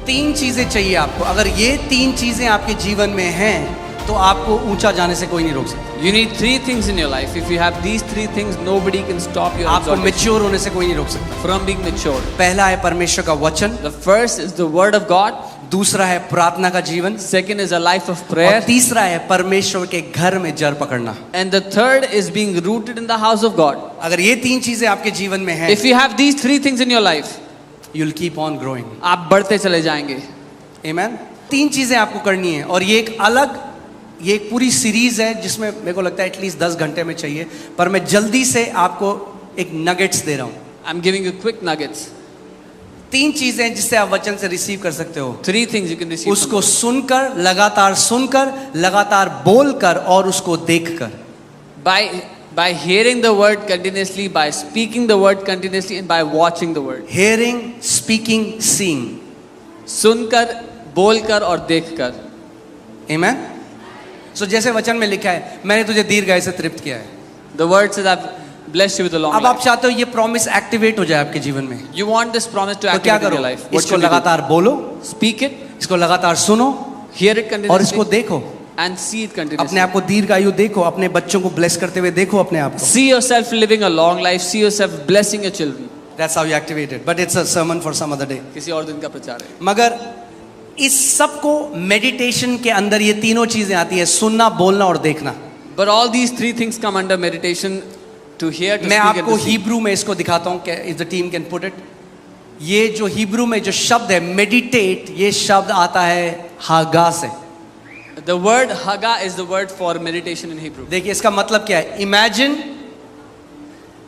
तीन चीजें चाहिए आपको। अगर ये तीन चीजें आपके जीवन में हैं तो आपको ऊंचा जाने से कोई नहीं रोक सकता। You need three things in your life. If you have these three things, nobody can stop your आपको exaltation मैच्योर होने से कोई नहीं रोक सकता। from being mature. पहला है परमेश्वर का वचन, The first is the word of God. दूसरा है प्रार्थना का जीवन, Second is a life of और prayer. तीसरा है परमेश्वर के घर में जड़ पकड़ना। And the third is being rooted in the house of God. अगर ये तीन चीजें आपके जीवन में हैं, If you have these three things in your life, you'll keep on growing. आप बढ़ते चले जाएंगे. Amen? तीन चीजें आपको करनी है, और ये एक पूरी सीरीज है जिसमें मेरे को लगता है एटलीस्ट 10 घंटे में चाहिए, पर मैं जल्दी से आपको एक नगेट्स दे रहा हूं। I'm giving you quick nuggets. तीन चीजें जिससे आप वचन से रिसीव कर सकते हो। Three things you can receive. उसको सुनकर, लगातार बोलकर और उसको देखकर। By hearing the word continuously, by speaking the word continuously, and by watching the word. Hearing, speaking, seeing. सुनकर, बोलकर और देखकर. Amen? So जैसे वचन में लिखा है, मैंने तुझे दीर्घायु से तृप्त किया है। The word says, I've blessed you with a long अब आप life. चाहते हो ये प्रॉमिस एक्टिवेट हो जाए आपके जीवन में, You want this promise to तो क्या activate in करो? your life. What इसको should you do? लगातार बोलो, Speak it, इसको लगातार सुनो, hear it और इसको continuously, देखो। and see it अपने continuously. आप को दीर्घायु देखो, अपने बच्चों को ब्लेस करते हुए देखो अपने आप को। See yourself living a long life. See yourself blessing your children. That's how you activate it. But it's a sermon for some other day. किसी और दिन का प्रचार है. मगर इस सब को मेडिटेशन के अंदर ये तीनों चीजें आती है, सुनना, बोलना और देखना। But all these three things come under meditation: to hear, to मैं speak, and आपको to see. हिब्रू में इसको दिखाता हूँ, if the team can put it. ये जो हिब्रू में जो शब्द है मेडिटेट, ये शब्द आता है हागा से। The word haga is the word for meditation in Hebrew. देखिए इसका मतलब क्या है। इमेजिन,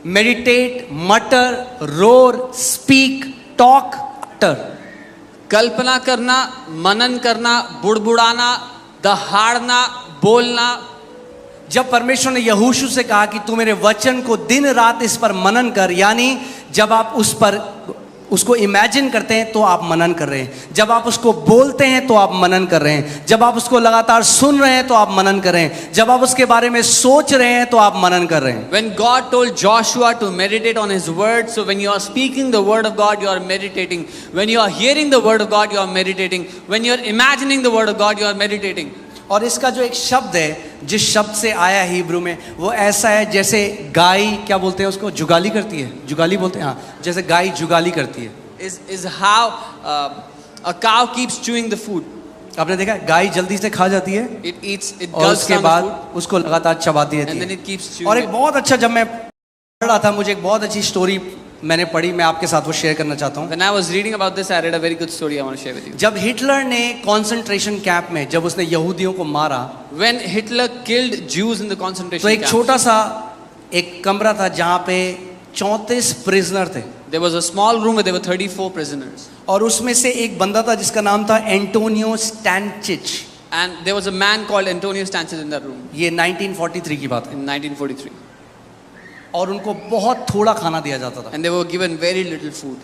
मेडिटेट, मटर, रोर, स्पीक, टॉक, अटर। कल्पना करना, मनन करना, बुड़बुड़ाना, दहाड़ना, बोलना. जब परमेश्वर ने यहोशू से कहा कि तू मेरे वचन को दिन रात इस पर मनन कर, यानी जब आप उसको इमेजिन करते हैं तो आप मनन कर रहे हैं, जब आप उसको बोलते हैं तो आप मनन कर रहे हैं, जब आप उसको लगातार सुन रहे हैं तो आप मनन कर रहे हैं, जब आप उसके बारे में सोच रहे हैं तो आप मनन कर रहे हैं। When God told Joshua to meditate on his word, so when you are speaking the word of God, you are meditating. When you are hearing the word of God, you are meditating. When you are imagining the word of God, you are meditating. और इसका जो एक शब्द है, जिस शब्द से आया है हिब्रू में, वो ऐसा है जैसे गाय, क्या बोलते हैं उसको, जुगाली करती है, जुगाली बोलते हैं, हाँ, जैसे गाय जुगाली करती है। Is how a cow keeps chewing the food. आपने देखा है, गाय जल्दी से खा जाती है It eats, it और gulps उसके down the बाद food, उसको लगातार चबाती and रहती then है। it keeps chewing और एक it. बहुत अच्छा, जब मैं पढ़ रहा था, मुझे एक बहुत अच्छी स्टोरी मैंने पढ़ी, मैं आपके साथ वो शेयर करना चाहता हूँ। When I was reading about this, I read a very good story I want to share with you. जब हिटलर ने कॉन्सेंट्रेशन कैंप में, जब उसने यहूदियों को मारा, When Hitler killed Jews in the तो concentration एक camps, छोटा सा एक कमरा था जहाँ पे 34 प्रिजनर थे, there was a small room where there were 34 prisoners. और उसमें से एक बंदा था जिसका नाम था Antonio स्टैनचिच। And there was a man called Antonio Stanches in that room ये 1943 की बात है, in 1943. और उनको बहुत थोड़ा खाना दिया जाता था। And they were given very little food.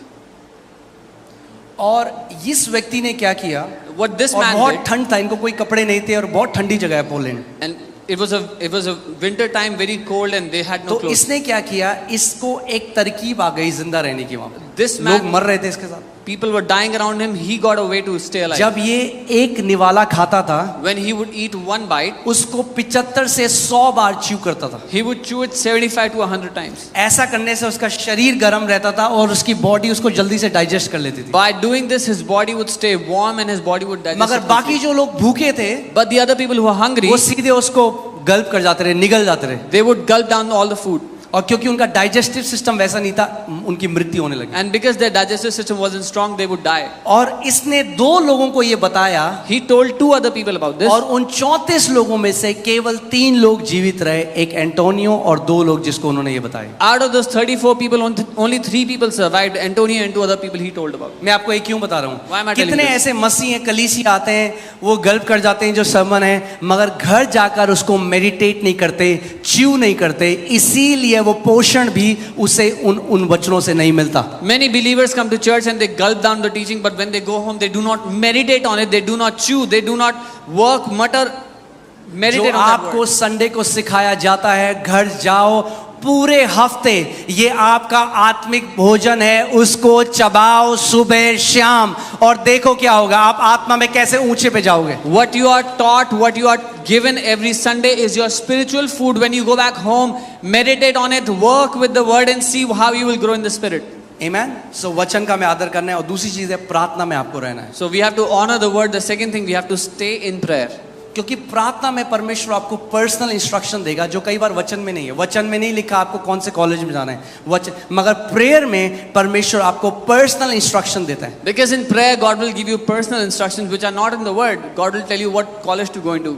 और इस व्यक्ति ने क्या किया, What this और man बहुत did, ठंड था, इनको कोई कपड़े नहीं थे और बहुत ठंडी जगह है Poland, and it was a winter time, very cold, and they had no तो clothes. इसने क्या किया, इसको एक तरकीब आ गई जिंदा रहने की। वहां पे This लोग man, मर रहे थे इसके साथ। people were dying around him. He got a way to stay alive. जब ये एक निवाला खाता था, When he would eat one bite, उसको 75 से 100 बार च्यू करता था। he would chew it 75 to 100 times. ऐसा करने से उसका शरीर गर्म रहता था और उसकी बॉडी उसको जल्दी से डाइजेस्ट कर लेती थी। By doing this, his body would stay warm and his body would digest. मगर it बाकी quickly. जो लोग भूखे थे, But the other people who were hungry, वो सीधे उसको गल्प कर जाते रहे, निगल जाते रहे, they would gulp down all the food. और क्योंकि उनका डाइजेस्टिव सिस्टम वैसा नहीं था, उनकी मृत्यु होने लगी। And because their digestive system wasn't strong, they would die. और इसने 2 लोगों को ये बताया, He told 2 other people about this. और उन 34 लोगों में से केवल 3 लोग जीवित रहे, एक एंटोनियो और 2 लोग जिसको उन्होंने ये बताया। Out of those 34 people, only 3 people survived. Antonio and 2 other people he told about. मैं आपको ये क्यों बता रहा Why am I हूँ, telling कितने this? ऐसे मसीह हैं, कलीसी आते हैं, वो गल्प कर जाते हैं जो सरमन है, मगर घर जाकर उसको मेडिटेट नहीं करते, च्यू नहीं करते, इसीलिए वो पोषण भी उसे उन वचनों से नहीं मिलता। Many believers come to church and they gulp down the teaching, but when they go home, they do not meditate on it, they do not chew, they do not work, mutter, जो meditate on that आपको word. Sunday को सिखाया जाता है, घर जाओ, पूरे हफ्ते ये आपका आत्मिक भोजन है, उसको चबाओ सुबह शाम, और देखो क्या होगा, आप आत्मा में कैसे ऊंचे पे जाओगे। What you are taught, what you are given every Sunday is your spiritual food. When you go back home, meditate on it, work with the word and see how you will grow in the spirit. Amen. So वचन का हमें आदर करना है, और दूसरी चीज है प्रार्थना में आपको रहना है, So we have to honor the word. The second thing, we have to stay in prayer. क्योंकि प्रार्थना में परमेश्वर आपको पर्सनल इंस्ट्रक्शन देगा जो कई बार वचन में नहीं है। वचन में नहीं लिखा आपको कौन से कॉलेज में जाना है वचन, मगर प्रेयर में परमेश्वर आपको पर्सनल इंस्ट्रक्शन देता है। Because in prayer, God will give you personal instructions which are not in the word. God will tell you what college to go into.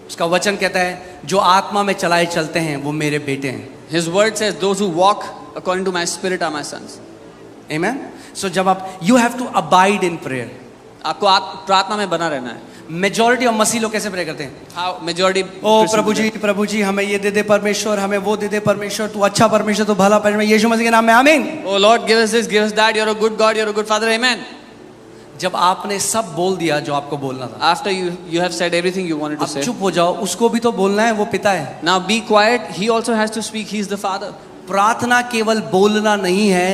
उसका वचन कहता है जो आत्मा में चलाए चलते हैं वो मेरे बेटे हैं। His word says, those who walk according to my spirit are my sons. Amen. So जब आप you have to abide in prayer. आपको प्रार्थना में बना रहना है। मेजॉरिटी ऑफ मसीह लोग कैसे प्रे करते हैं? How majority ओ प्रभु जी हमें ये दे दे परमेश्वर, हमें वो दे दे परमेश्वर, तू अच्छा परमेश्वर, तू भला परमेश्वर, यीशु मसीह के नाम में आमीन। Oh Lord, give us this, give us that. You're a good God, you're a good Father. Amen. जब आपने सब बोल दिया जो आपको बोलना था, After you have said everything you wanted to अब say. चुप हो जाओ, उसको भी तो बोलना है, वो पिता है। Now be quiet. He also has to speak. He's the Father. प्रार्थना केवल बोलना नहीं है,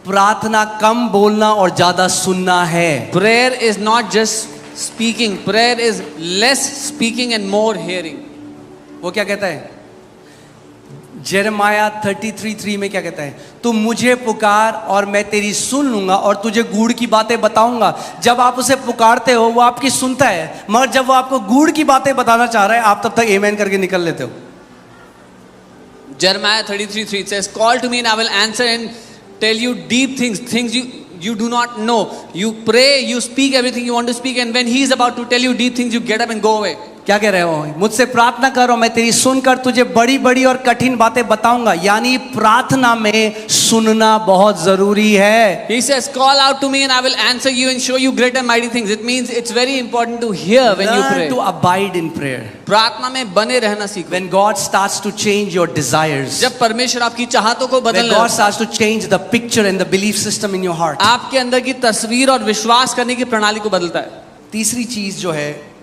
प्रार्थना कम बोलना और ज्यादा सुनना है। Prayer is not just speaking. Prayer is less speaking and more hearing. वो क्या कहता है? जेरेमाया 33:3 में क्या कहता है? तू मुझे पुकार और मैं तेरी सुन लूंगा और तुझे गूढ़ की बातें बताऊंगा। जब आप उसे पुकारते हो वो आपकी सुनता है, मगर जब वो आपको गूढ़ की बातें बताना चाह रहा है आप तब तक आमेन करके निकल लेते हो। Jeremiah 33:3 it says, call to me and I will answer and tell you deep things, things you do not know. You pray, you speak everything you want to speak, and when he is about to tell you deep things, you get up and go away. क्या कह रहे हो? मुझसे प्रार्थना करो, मैं तेरी सुनकर तुझे बड़ी बड़ी और कठिन बातें बताऊंगा। यानी प्रार्थना में सुनना बहुत जरूरी है। He says, call out to me and I will answer you and show you great and mighty things. It means it's very important to hear when you pray. Learn to abide in prayer. प्रार्थना में बने रहना सीखो। When God starts to change your desires, जब परमेश्वर आपकी चाहतों को when बदलने God starts to change the picture and the belief system in your heart, आपके अंदर की तस्वीर और विश्वास करने की प्रणाली को बदलता है। तीसरी चीज जो है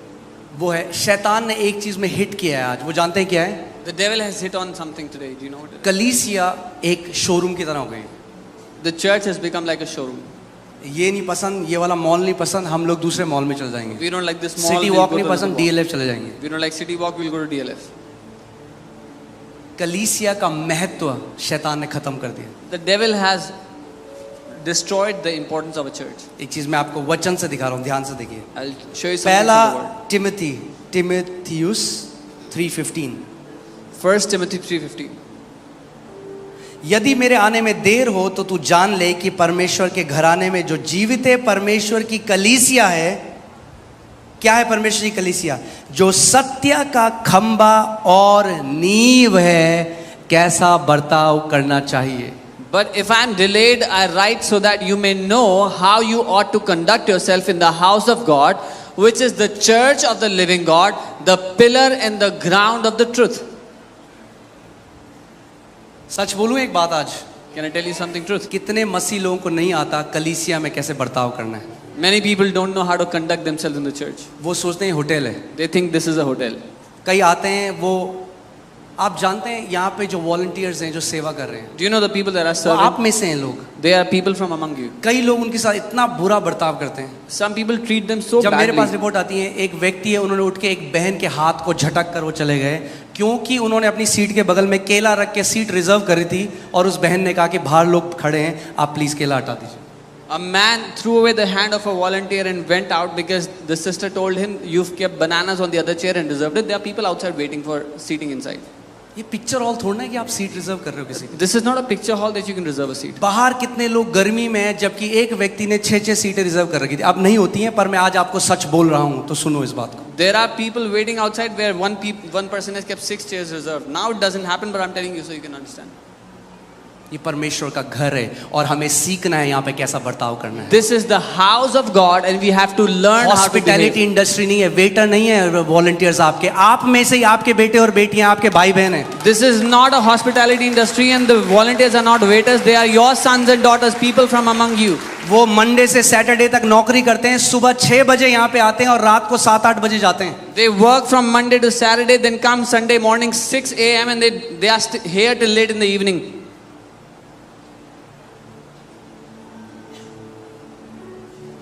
वो है, शैतान ने एक चीज में हिट किया है आज, वो जानते हैं क्या है? The devil has hit on something today. Do you know what it is? कलीसिया एक शोरूम की तरह हो गई। The church has become like a showroom. ये नहीं पसंद, ये वाला मॉल नहीं पसंद, हम लोग दूसरे मॉल में चले जाएंगे। We don't like this mall. City we'll walk go नहीं to पसंद, another mall. DLF चले जाएंगे। We don't like city walk. We'll go to DLF. कलीसिया का महत्व शैतान ने खत्म कर दिया। The devil has destroyed the importance of a church. एक चीज मैं आपको वचन से दिखा रहा हूँ, ध्यान से देखिए। I'll show you something पहला from the word. टिमोथेयुस 3:15, 1 Timothy 3:15. यदि मेरे आने में देर हो तो तू जान ले कि परमेश्वर के घराने में जो जीवित परमेश्वर की कलीसिया है, क्या है परमेश्वर की कलीसिया? जो सत्य का खंबा और नींव है, कैसा बर्ताव करना चाहिए। But if I am delayed, I write so that you may know how you ought to conduct yourself in the house of God, which is the church of the living God, the pillar and the ground of the truth. सच बोलूं एक बात आज, Can I tell you something truth? कितने मसीह लोगों को नहीं आता कलीसिया में कैसे बर्ताव करना है। Many people don't know how to conduct themselves in the church. वो सोचते हैं होटल है। They think this is a hotel. कई आते हैं, वो आप जानते हैं यहाँ पे जो वॉलंटियर्स हैं जो सेवा कर रहे हैं, Do you know the people that are वो serving? आप में से हैं लोग। They are people from among you. कई लोग उनके साथ इतना बुरा बर्ताव करते हैं। Some people treat them so जब मेरे पास badly. रिपोर्ट आती है, एक व्यक्ति है, उन्होंने उठ के एक बहन के हाथ को झटक कर वो चले गए, क्योंकि उन्होंने अपनी सीट के बगल में केला रख के सीट रिजर्व करी थी, और उस बहन ने कहा कि बाहर लोग खड़े हैं, आप प्लीज केला हटा दीजिए। A man threw away the hand of a volunteer and went out because the sister told him, "You've kept bananas on the other chair and reserved it." There are people outside waiting for seating inside. ये picture hall थोड़ा है कि आप seat reserve कर रहे हो किसी की। This is not a picture hall that you can reserve a seat. बाहर कितने लोग गर्मी में हैं, जबकि एक व्यक्ति ने 6-6 सीटें रिजर्व कर रखी थी। अब नहीं होती हैं, पर मैं आज आपको सच बोल रहा हूं, तो सुनो इस बात को। There are people waiting outside where one person has kept 6 chairs reserved. Now it doesn't happen, but I'm telling you so you can understand. ये परमेश्वर का घर है और हमें सीखना है यहाँ पे कैसा बर्ताव करना है। This is the house of God and we have to learn how to hospitality behave. Industry नहीं है, वेटर नहीं है वॉलंटियर्स आपके, आप में से ही आपके बेटे और बेटियां, आपके भाई बहन हैं। This is not a hospitality industry and the volunteers are not waiters. They are your sons and daughters, people from among you. वो मंडे से सैटरडे तक नौकरी करते हैं, सुबह 6 बजे यहाँ पे आते हैं और रात को 7-8 बजे जाते हैं। They work from Monday to Saturday, then come Sunday morning 6 a.m. and they are here till late in the evening.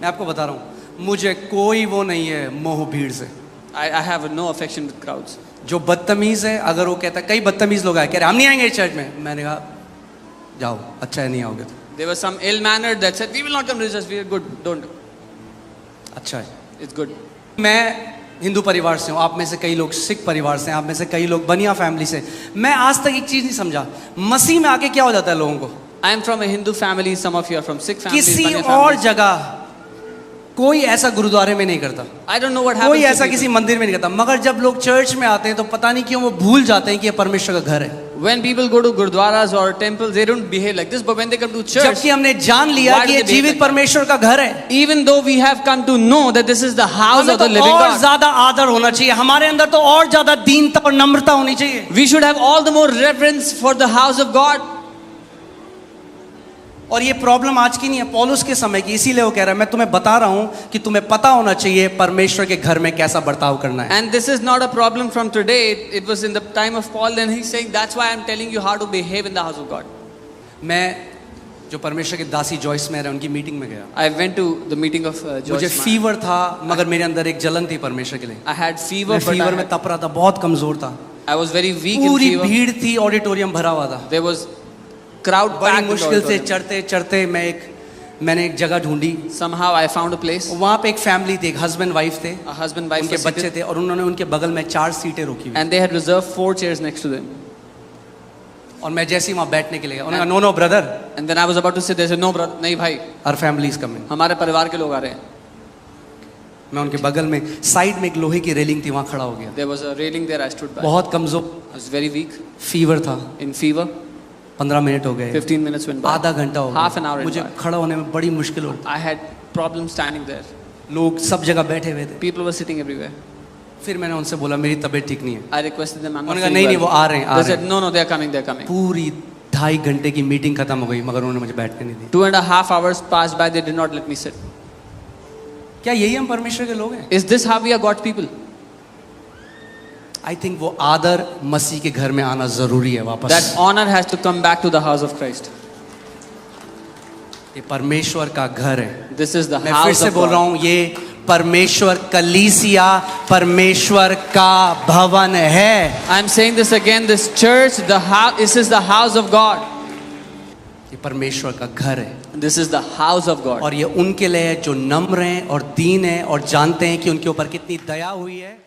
मैं आपको बता रहा हूँ, मुझे कोई वो नहीं है मोह भीड़ से। I have no affection with crowds. जो बदतमीज है, अगर वो कहता है, कई बदतमीज लोग आए कह रहे हम नहीं आएंगे इस चर्च में, मैंने कहा जाओ, अच्छा है नहीं आओगे तो। There was some ill-mannered that said, we will not come to this church, we are good, don't. अच्छा है। It's good. मैं हिंदू परिवार से हूँ, आप में से कई लोग सिख परिवार से हैं, आप में से कई लोग बनिया फैमिली से। मैं आज तक एक चीज़ नहीं समझा, मसीह में आके क्या हो जाता है लोगों को। I am from a Hindu family, some of you are from Sikh families. किसी Banya और families. जगह कोई ऐसा गुरुद्वारे में नहीं करता, I don't know what कोई happens. ऐसा to किसी people. मंदिर में नहीं करता, मगर जब लोग चर्च में आते हैं तो पता नहीं क्यों वो भूल जाते हैं कि ये परमेश्वर का घर है। When people go to gurdwaras or temples, they don't behave like this. But when they come to church, जबकि हमने जान लिया Why do कि ये they behave जीवित like that? परमेश्वर का घर है, even though we have come to know that this is the house हमें of the तो living और God, ज्यादा आदर होना चाहिए, हमारे अंदर तो और ज्यादा दीनता और नम्रता होनी चाहिए। we should have all the more reverence for the house of God. और ये प्रॉब्लम आज की नहीं है, पौलुस के समय की, इसीलिए वो कह रहा है मैं तुम्हें बता रहा हूं कि तुम्हें पता होना चाहिए परमेश्वर के घर में कैसा बर्ताव करना है। And this is not a problem from today. It was in the time of Paul, and he's saying that's why I'm telling you how to behave in the house of God. मैं जो परमेश्वर के दासी Joyce में रहे उनकी meeting में गया, I went to the meeting of मुझे Joyce Meyer. फीवर था, मगर मेरे अंदर एक जलन थी परमेश्वर के लिए। I had fever, मैं but फीवर में तप रहा था, बहुत कमजोर था, I was very weak in पूरी fever. भीड़ थी, ऑडिटोरियम भरा हुआ था। There was crowd बड़ी packed. in the मुश्किल से auditorium. चढ़ते चढ़ते मैंने एक जगह ढूंढी, Somehow I found a place. वहाँ पे एक फैमिली थी, एक हस्बैंड वाइफ थे, A husband, wife उनके were बच्चे seated, थे और उन्होंने उनके बगल में 4 सीटें रोकी हुई। and they had reserved 4 chairs next to them. और मैं जैसे ही वहाँ बैठने के लिए गया, उन्होंने कहा no brother, And then I was about to say, they said, no brother, नहीं भाई, आवर फैमिली इज कमिंग। हमारे परिवार के लोग आ रहे हैं. मैं उनके बगल में साइड में एक लोहे की रेलिंग थी, वहाँ खड़ा हो गया। There was a railing there, I stood by. बहुत कमजोर, I was very weak, fever था, in fever. 15 मिनट हो गए, 15 minutes went by. आधा घंटा हो Half an गया, hour मुझे went by. खड़ा होने में बड़ी मुश्किल होती। I had problems standing there. लोग सब जगह बैठे हुए थे। People were sitting everywhere. फिर मैंने उनसे बोला मेरी तबीयत ठीक नहीं है। I requested them, I'm not उन्होंने कहा feeling नहीं नहीं, वो well. आ रहे हैं, आ They रहे said, हैं। no, no, they're coming, they're coming. पूरी 2.5 घंटे की मीटिंग खत्म हो गई, मगर उन्होंने मुझे बैठने नहीं दी। 2.5 hours passed by, they did not let me sit. क्या यही हम परमेश्वर के लोग हैं? Is this how we are God's people? I think वो आदर मसीह के घर में आना जरूरी है वापस। That honor has to come back to the house of Christ. ये परमेश्वर का घर है। This is the मैं फिर house से of बोल रहा God. हूँ, ये परमेश्वर कलीसिया परमेश्वर का भवन है। I'm saying this again, this church, the house, this is the house of God. ये परमेश्वर का घर है This is the house of God. और ये उनके लिए है जो नम्र हैं और दीन हैं और जानते हैं कि उनके ऊपर कितनी दया हुई है।